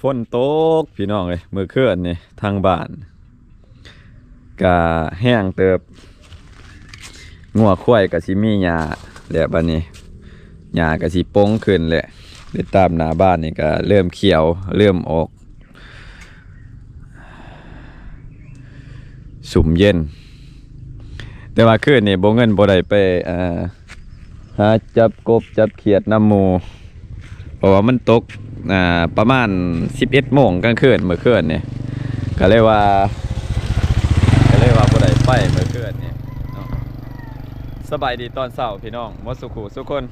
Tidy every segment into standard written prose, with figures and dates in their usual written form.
ฝนตกพี่น้องเลยมื้อคืนนี่ทางบ้านก็แห้งเติบงัวควายก็สิมีหญ้าแล้วบัดนี้หญ้าก็สิป่งขึ้นแหละไปตามหน้าบ้านนี่ก็เริ่มเขียวเริ่มออกสุ่มเย็นแต่ว่าคืนนี่บ่เงินบ่ได้ไปหาจับกบจับเขียดน้ำหมูเพราะว่ามันตกประมาณ11 โมงกลางคืนเมื่อคืนนี่ก็เลยว่าบ่ได้ไปเมื่อคืนนี่เนาะสบายดีตอนเช้าพี่น้องหมดสุขุทุกคน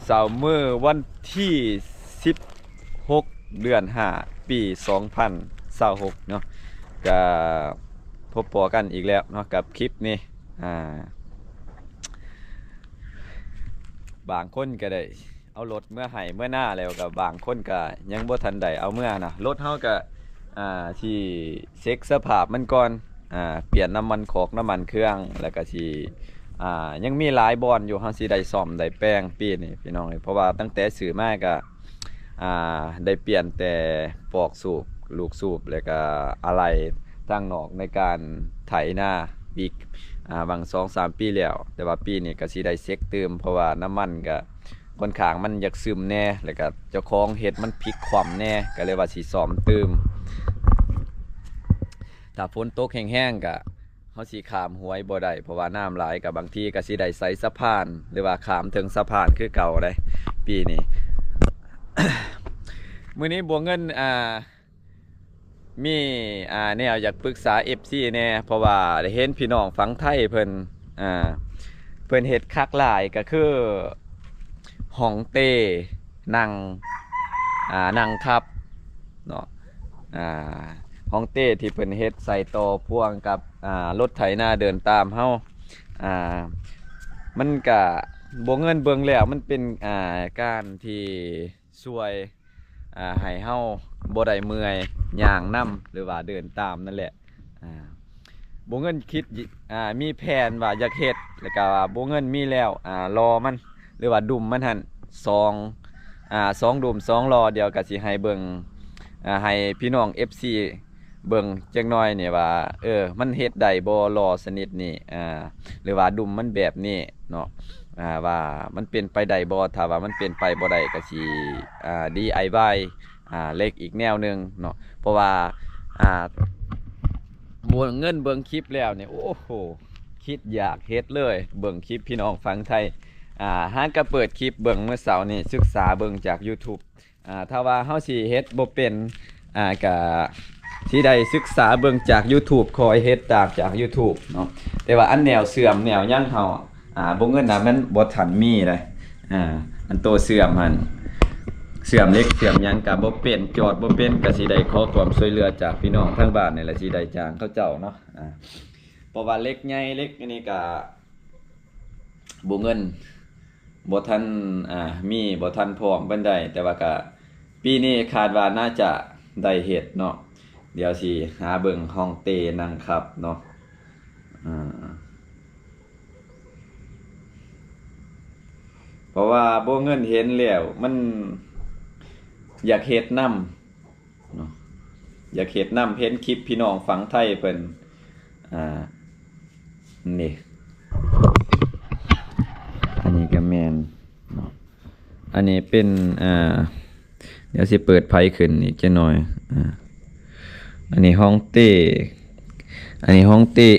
เช้ามื้อวันที่16 เดือน 5 ปี 2026เนาะก็พบปะกันอีกแล้วเนาะกับคลิปนี้บางคนก็ได้เอารถเมื่อไห้เมื่อหน้าแล้วกับบางคนก็ยังบ่ทันได้เอาเมื่อนะรถเฮาก็ที่เช็คสภาพมันก่อนเปลี่ยนน้ำมันโคกน้ำมันเครื่องแล้วก็ที่ยังมีหลายบอนอยู่เฮาสิได้ซ่อมได้แปลงปีนี้พี่น้องเพราะว่าตั้งแต่ซื้อมาก็ได้เปลี่ยนแต่ปอกสูบลูกสูบแล้วก็อะไรทางนอกในการไถนาอีกบาง 2-3 ปีแล้วแต่ว่าปีนี้ก็สิได้เช็คเติมเพราะว่าน้ำมันก็ค่อนข้างมันอยากซึมแน่แล้วก็เจ้าของเฮ็ดมันพลิกคว่ำแน่ก็เลยว่าสิซ่อมเติมถ้าฝนตกแห้งๆก็เฮาสิข้ามห้วยบ่ได้เพราะว่าน้ำหลายก็บางทีก็สิได้ใส่สะพานหรือว่าข้ามถึงสะพานคือเก่าได้ปีนี้ มื้อนี้บัวเงินมีแนวอยากปรึกษา FC แน่เพราะว่าได้เห็นพี่น้องฝั่งไทยเพิ่นเฮ็ดคักหลายก็คือห้องเต้นั่งทับเนาะห้องเต้ที่เพิ่นเฮ็ดใส่ต่อพ่วงกับรถไถนาเดินตามเฮามันก็บ่เงินเบิ่งแล้วมันเป็นการที่ช่วยให้เฮาบ่ได้เมื่อยย่างนํหรือว่าเดินตามนั่นแหละบ่เงินคิดมีแผนว่าอยากเฮ็ดแล้วก็บ่เงินมีแล้วรอมันหรือว่าดุมมันหั่น2ดุม2รอเดียวก็สิให้เบิ่งให้พี่น้อง FC เบิ่งจักหน่อยนี่ว่ามันเฮ็ดได้บ่รอสนิทนี่หรือว่าดุมมันแบบนี้เนาะว่ามันเป็นไปได้บ่ถ้าว่ามันเป็นไปบ่ได้ก็สิDIY เล็กอีกแนวหนึงเนาะเพราะว่าบ่เงินเบิ่งคลิปแล้วเนี่ยโอ้โหคิดอยากเฮ็ดเลยเบิ่งคลิปพี่น้องฟังไทยหากก็เปิดคลิปเบิ่งเมื่อเช้านี่ศึกษาเบิ่งจาก YouTube ถ้าว่าเฮาสิเฮ็ดบ่เป็นก็ที่ได้ศึกษาเบิ่งจาก YouTube คอยเฮ็ดจาก YouTube เนาะแต่ว่าอันแนวเสื่อมแนวยังเฮาบ่เงินน่ะมันบ่ทันมีเลยอันโตเสื่อมมันเสื่อมเล็กเสื่อมหยังก็บ่เป็นจอดบ่เป็นก็สิได้ขอความช่วยเหลือจากพี่น้องทางบ้านนี่แหละสิได้จ้างเขาเจ้าเนาะเพราะว่าเล็กใหญ่เล็กอันนี้ก็บ่เงินบ่ทันมีบ่ทันพร้อมปานใดแต่ว่าก็ปีนี้คาดว่าน่าจะได้เฮ็ดเนาะเดี๋ยวสิหาเบิ่งห้องเต้นั่งครับเนาะเพราะว่าบ่เงินเห็นแล้วมันอยากเฮ็ดนำเนาะอยากเฮ็ดนำเห็นคลิปพี่น้องฝั่งไทยเพิ่นนี่อันนี้ก็แม่นเนาะอันนี้เป็นเดี๋ยวสิเปิดไฟขึ้นอีกจักหน่อยอันนี้ห้องเต้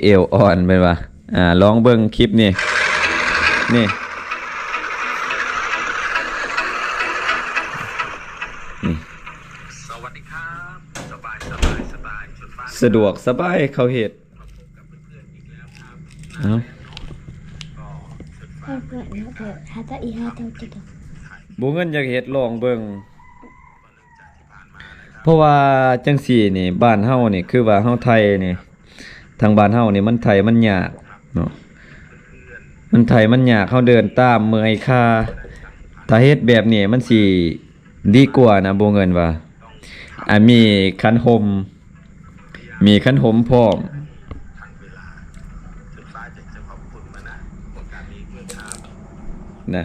เอวอ่อนเป็นว่าลองเบิ่งคลิปนี่สวัสดีครับสบายสะดวกสบายเขาเฮ็ดบ่เงินอยากเฮ็ดลองเบิ่งเพราะว่าจังซี่นี่บ้านเฮานี่คือว่าเฮาไทยนี่ทางบ้านเฮานี่มันไทยมันยากเนาะมันไทยมันยากเฮาเดินตามเมื่อยค่าถ้าเฮ็ดแบบนี้มันสิดีกว่านะบ่เงินว่ามีคันห่มพร้อมนะ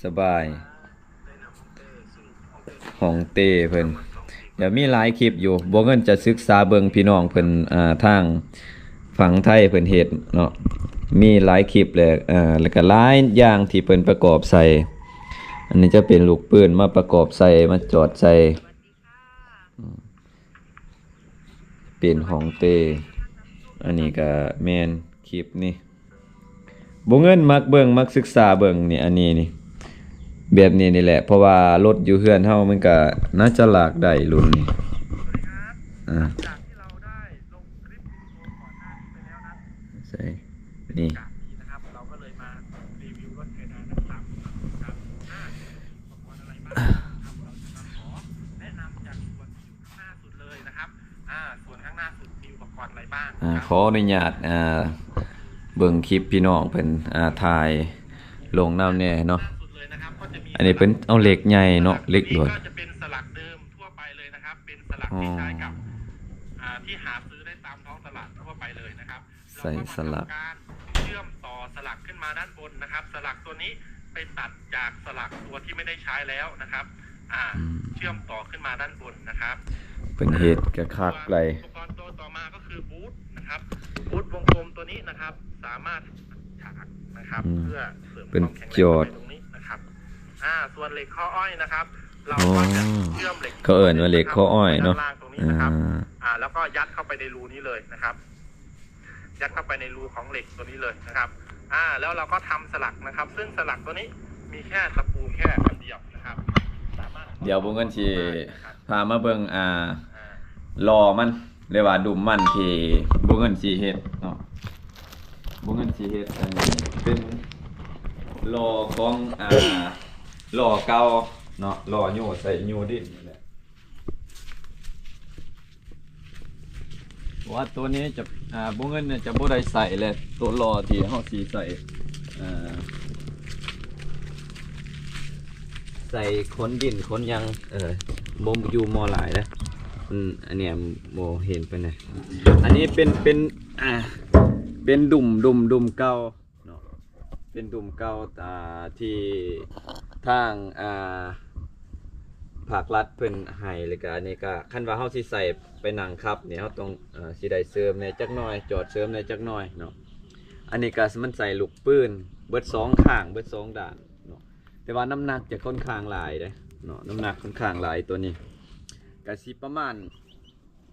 สบายห้องเต้เพิ่น เดี๋ยวมีหลายคลิปอยู่บ่เงินจะศึกษาเบิ่งพี่น้องเพิ่นทางฝั่งไทยเพิ่นเฮ็ดเนาะมีหลายคลิปเลยแล้วก็หลายอย่างที่เพิ่นประกอบใส่อันนี้จะเป็นลูกปืนมาประกอบใส่มาจอดใส่เป็นของเตอันนี้ก็แม่นคลิปนี่บ่เงินมักเบิ่งมักศึกษาเบิ่งนี่อันนี้นี่แบบนี้นี่แหละเพราะว่ารถอยู่เฮือนเฮามันก็น่าจะลากได้รุ่นนี้จากที่เราได้ลงคลิปวิดีโอก่อนหน้านี้ไปแล้วนะ ใช่นี่ จากนี้นะครับเราก็เลยมารีวิวรถไถนานะครับครับอุปกรณ์อะไรบ้างนะครับเราจะมาขอแนะนำจากส่วนที่อยู่ข้างหน้าสุดเลยนะครับส่วนข้างหน้าสุดมีอุปกรณ์อะไรบ้างขออนุญาตเบิ่งคลิปพี่น้องเพิ่นถ่ายลงนำแน่เนาะอันนี้เป็นเอาเหล็กใหญ่เนาะเหล็กด่วนก็จะเป็นสลักเดิมทั่วไปเลยนะครับเป็นสลักที่ใช้กับที่หาซื้อได้ตามท้องตลาดทั่วไปเลยนะครับใส่สลักการเชื่อมต่อสลักขึ้นมาด้านบนนะครับสลักตัวนี้ไปตัดจากสลักตัวที่ไม่ได้ใช้แล้วนะครับเชื่อมต่อขึ้นมาด้านบนนะครับเป็นเหตุกระคักไรอุปกรณ์ตัวต่อมาก็คือบูทนะครับบูทวงกลมตัวนี้นะครับสามารถฉากนะครับเพื่อเสริมความแข็งแรงตรงนี้นะครับส่วนเหล็กข้ออ้อยนะครับเราก็จะเชื่อมเหล็กเขาเอิ้นว่าเหล็กข้ออ้อยเนาะตรงนี้นะครับแล้วก็ยัดเข้าไปในรูนี้เลยนะครับยัดเข้าไปในรูของเหล็กตัวนี้เลยนะครับแล้วเราก็ทำสลักนะครับ ซึ่งสลักตัวนี้มีแค่ตะปูแค่อันเดียวนะครับเดี๋ยวบุ้งกันสิพามาเบิ่งรอมันเรียกว่าดุมมันที่บุ้งกันสิเฮ็ดเนาะบุ้งกันสิเฮ็ดอันนี้เป็นรอของรอเก่าเนาะรอโยใส่โยดินนี่แหละว่าตัวนี้จะบุ้งเงินเนี่ยจะบ่ได้ใส่เลยตัวรอที่เฮาสิใส่ใส่ค้นดินค้นยังบ่อยู่มอหลายนะอันเนี้ยโมเห็นไปไหนอันนี้เป็นดุมเก่าเนาะเป็นดุมเก่าที่ทางภาครัฐเพิ่นให้เลยก็อันนี้ก็คันว่าเฮาสิใส่ไปนั่งครับเนี่ยเฮาต้องสิได้เสริมในจักหน่อยจอดเสริมในจักหน่อยเนาะอันนี้ก็มันใส่ลูกปืนเบิด2ข้างเบิด2ด้านเนาะแต่ว่าน้ำหนักจะค่อนข้างหลายเด้เนาะน้ำหนักค่อนข้างหลายตัวนี้ก็สิประมาณ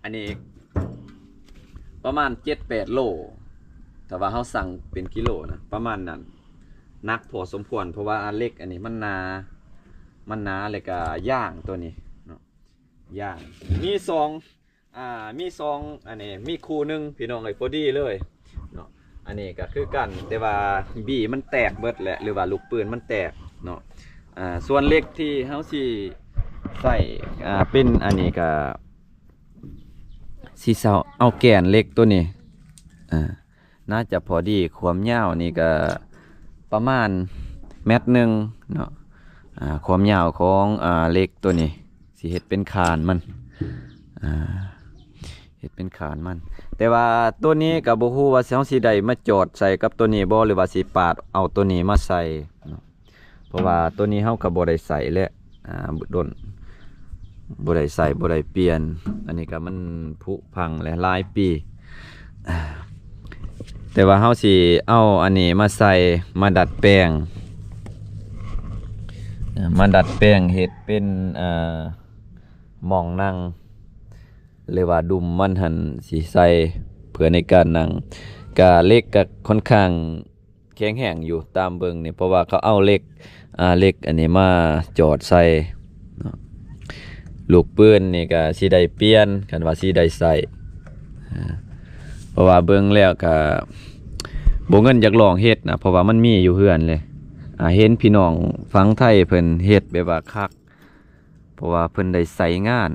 อันนี้ประมาณ 7-8 โลแต่ว่าเฮาสั่งเป็นกิโลนะประมาณนั้นหนักพอสมควรเพราะว่าอันเล็กอันนี้มันหนาเลยก็ย่างตัวนี้เนาะย่างมีซองอันนี้มีคู่นึงพี่น้องพอดีเลยเนาะอันนี้ก็คือกันแต่ว่าบีมันแตกเบิดแหละหรือว่าลูกปืนมันแตกเนาะส่วนเล็กที่เฮาสิใส่เป็นอันนี้ก็สิเอาแกนเล็กตัวนี้น่าจะพอดีความยาวนี่ก็ประมาณ1 เมตรเนาะความยาวของเล็กตัวนี้สิเฮ็ดเป็นคานมันเฮ็ดเป็นคานมันแต่ว่าตัวนี้ก็บ่ฮู้ว่าเฮาสิได้มาจอดใส่กับตัวนี้บ่หรือว่าสิปาดเอาตัวนี้มาใส่เพราะว่าตัวนี้เฮาก็บ่ได้ใส่แล้วโดนบ่ได้ใส่บ่ได้เปลี่ยนอันนี้ก็มันผุพังแล้วหลายปีแต่ว่าเฮาสิเอาอันนี้มาใส่มาดัดแปลงเฮ็ดเป็นหม่องนั่งหรือว่าดุมมันหันสิใส่เพื่อในการนั่งก็เล็กก็ค่อนข้างแข็งแรงอยู่ตามเบิ่งนี่เพราะว่าเขาเอาเหล็กอันนี้มาจอดใส่ลูกปืนนี่ก็สิได้เปลี่ยนกันว่าสิได้ใส่เพราะว่าเบิ่งแล้วก็บ่เงินอยากลองเฮ็ดนะเพราะว่ามันมีอยู่เฮือนเลยเห็นพี่น้องฟังไทยเพิ่นเฮ็ดแบบว่าคักเพราะว่าเพิ่นได้ใส่งาน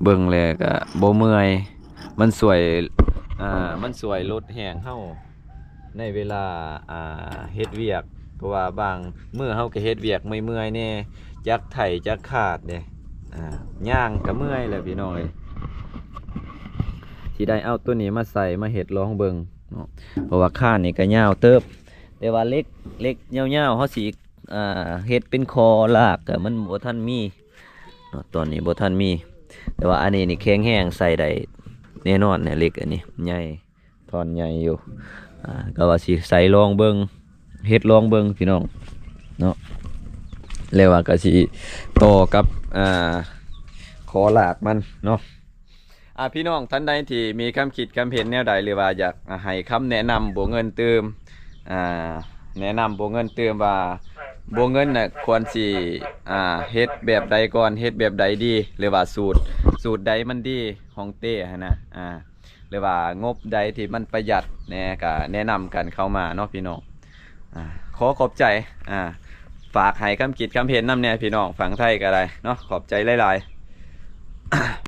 เบิ่งแล้วก็บ่เมื่อยมันสวยลดแห้งเฮาในเวลาเฮ็ดเวียกเพราะว่าบางมื้อเฮาก็เฮ็ดเวียกเมื่อยๆแน่จักไถจักขาดเด้ย่างก็เมื่อยแล้วพี่น้องเอ้ยสิได้เอาตัวนี้มาใส่มาเฮ็ดลองเบิ่งเนาะเพราะว่าข้านนี่ก็ยาวเติบแต่ว่าเล็กยาวๆเฮาสิเฮ็ดเป็นคอลากก็มันบ่ทันมี เนาะตอนนี้บ่ทันมี แต่ว่าอันนี้นี่แข็งแห้งใส่ได้แน่นอนเนี่ยเหล็กอันนี้ใหญ่ทอนใหญ่อยู่ก็ว่าสิใส่ลองเบิ่งเฮ็ดลองเบิ่งพี่น้องเนาะแล้วว่าก็สิต่อกับขอหลากมันเนาะพี่น้องท่านใดที่มีคำคิดคำเห็นแนวใดหรือว่าอยากให้คำแนะนำบัวเงินเติมแนะนำบัวเงินเติมว่าบัวเงินน่ะควรสิเฮ็ดแบบใดก่อนเฮ็ดแบบใดดีหรือว่าสูตรใดมันดีของเต้หั่นนะหรือว่างบใดที่มันประหยัดแน่ก็แนะนำกันเข้ามาเนาะพี่น้องขอขอบใจฝากให้คำคิดคำเห็นนำแน่พี่น้องฝั่งไทยก็ได้เนาะขอบใจหลายๆ